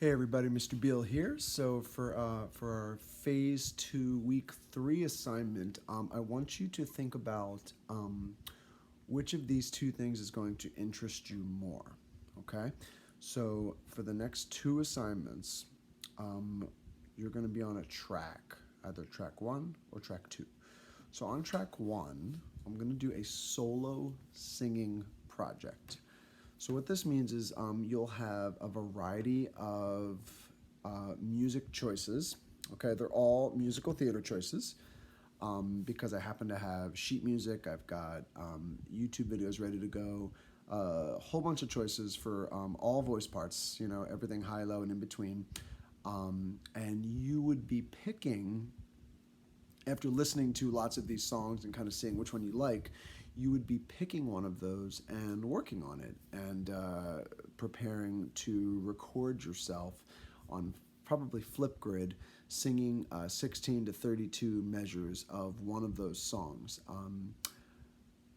Hey everybody, Mr. Beal here. So for our Phase 2 Week 3 assignment, I want you to think about which of these two things is going to interest you more, okay? So for the next two assignments, you're going to be on a track, either track 1 or track 2. So on track 1, I'm going to do a solo singing project. So what this means is you'll have a variety of music choices. Okay, they're all musical theater choices because I happen to have sheet music. I've got YouTube videos ready to go. A whole bunch of choices for all voice parts. You know, everything high, low, and in between. And you would be picking after listening to lots of these songs and kind of seeing which one you like, you would be picking one of those and working on it and preparing to record yourself on probably Flipgrid singing 16 to 32 measures of one of those songs.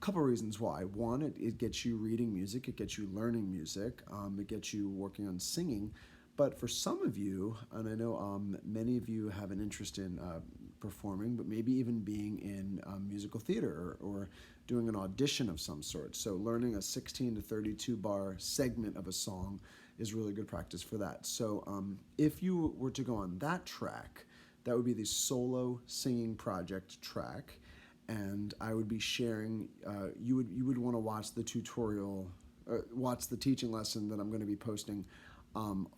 Couple reasons why. One, it gets you reading music, it gets you learning music, it gets you working on singing. But for some of you, and I know many of you have an interest in performing, but maybe even being in musical theater or doing an audition of some sort. So learning a 16 to 32 bar segment of a song is really good practice for that. So if you were to go on that track, that would be the solo singing project track. And I would be sharing, you would want to watch the tutorial, watch the teaching lesson that I'm going to be posting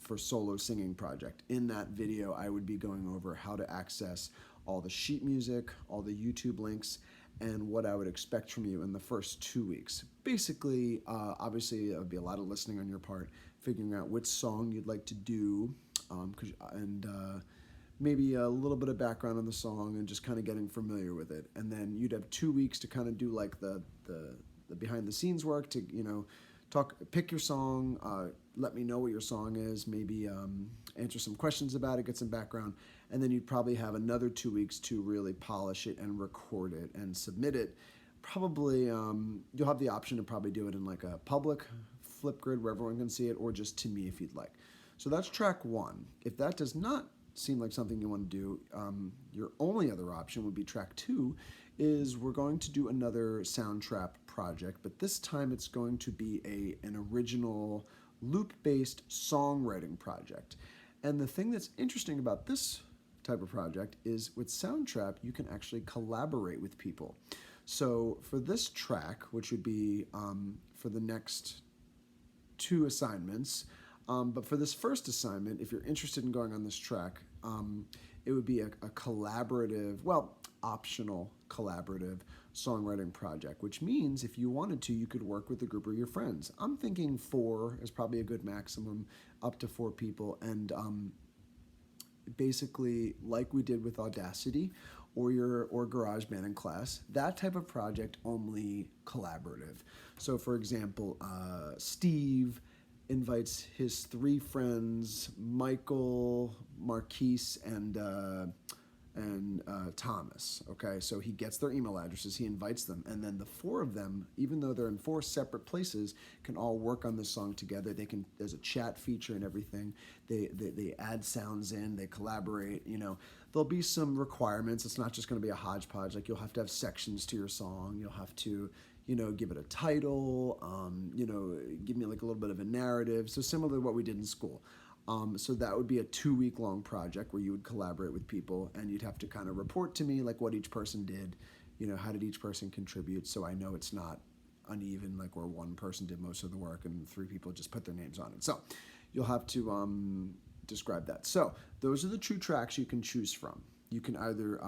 for solo singing project. In that video, I would be going over how to access all the sheet music, all the YouTube links, and what I would expect from you in the first 2 weeks. Basically, obviously, it would be a lot of listening on your part, figuring out which song you'd like to do, and maybe a little bit of background on the song and just kind of getting familiar with it. And then you'd have 2 weeks to kind of do like the behind the scenes work to, you know, pick your song, let me know what your song is, maybe answer some questions about it, get some background, and then you'd probably have another 2 weeks to really polish it and record it and submit it. Probably you'll have the option to probably do it in like a public Flipgrid where everyone can see it, or just to me if you'd like. So that's track 1. If that does not seem like something you want to do, your only other option would be track 2, is we're going to do another Soundtrap project, but this time it's going to be an original loop-based songwriting project. And the thing that's interesting about this type of project is with Soundtrap, you can actually collaborate with people. So for this track, which would be for the next 2 assignments, but for this first assignment, if you're interested in going on this track, it would be a collaborative, well, optional collaborative songwriting project, which means if you wanted to, you could work with a group of your friends. I'm thinking 4 is probably a good maximum, up to 4 people, and basically like we did with Audacity or GarageBand in class, that type of project only collaborative. So for example, Steve invites his 3 friends, Michael, Marquise, and Thomas. Okay, so he gets their email addresses, he invites them, and then the 4 of them, even though they're in 4 separate places, can all work on this song together. There's a chat feature and everything. They add sounds in, they collaborate. You know, there'll be some requirements. It's not just going to be a hodgepodge. Like you'll have to have sections to your song. You'll have to, you know, give it a title. You know, give me like a little bit of a narrative. So similar to what we did in school. So that would be a 2-week long project where you would collaborate with people, and you'd have to kind of report to me like what each person did, you know, how did each person contribute, so I know it's not uneven, like where one person did most of the work and 3 people just put their names on it. So you'll have to describe that. So those are the 2 tracks you can choose from. You can either,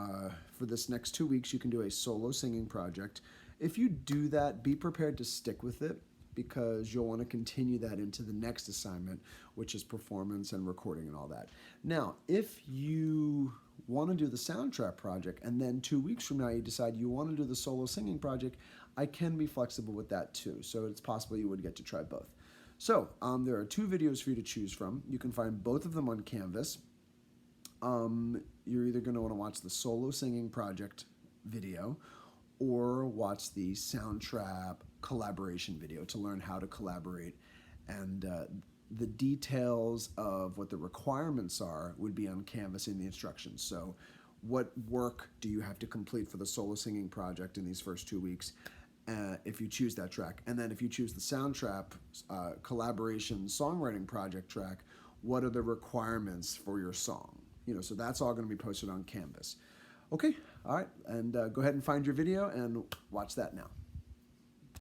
for this next 2 weeks, you can do a solo singing project. If you do that, be prepared to stick with it, because you'll want to continue that into the next assignment, which is performance and recording and all that. Now, if you want to do the Soundtrap project and then 2 weeks from now you decide you want to do the solo singing project, I can be flexible with that too. So it's possible you would get to try both. So there are 2 videos for you to choose from. You can find both of them on Canvas. You're either going to want to watch the solo singing project video or watch the Soundtrap collaboration video to learn how to collaborate. And the details of what the requirements are would be on Canvas in the instructions. So what work do you have to complete for the solo singing project in these first 2 weeks, if you choose that track? And then if you choose the Soundtrap collaboration songwriting project track, what are the requirements for your song? So that's all going to be posted on Canvas. Okay, all right, and go ahead and find your video and watch that now.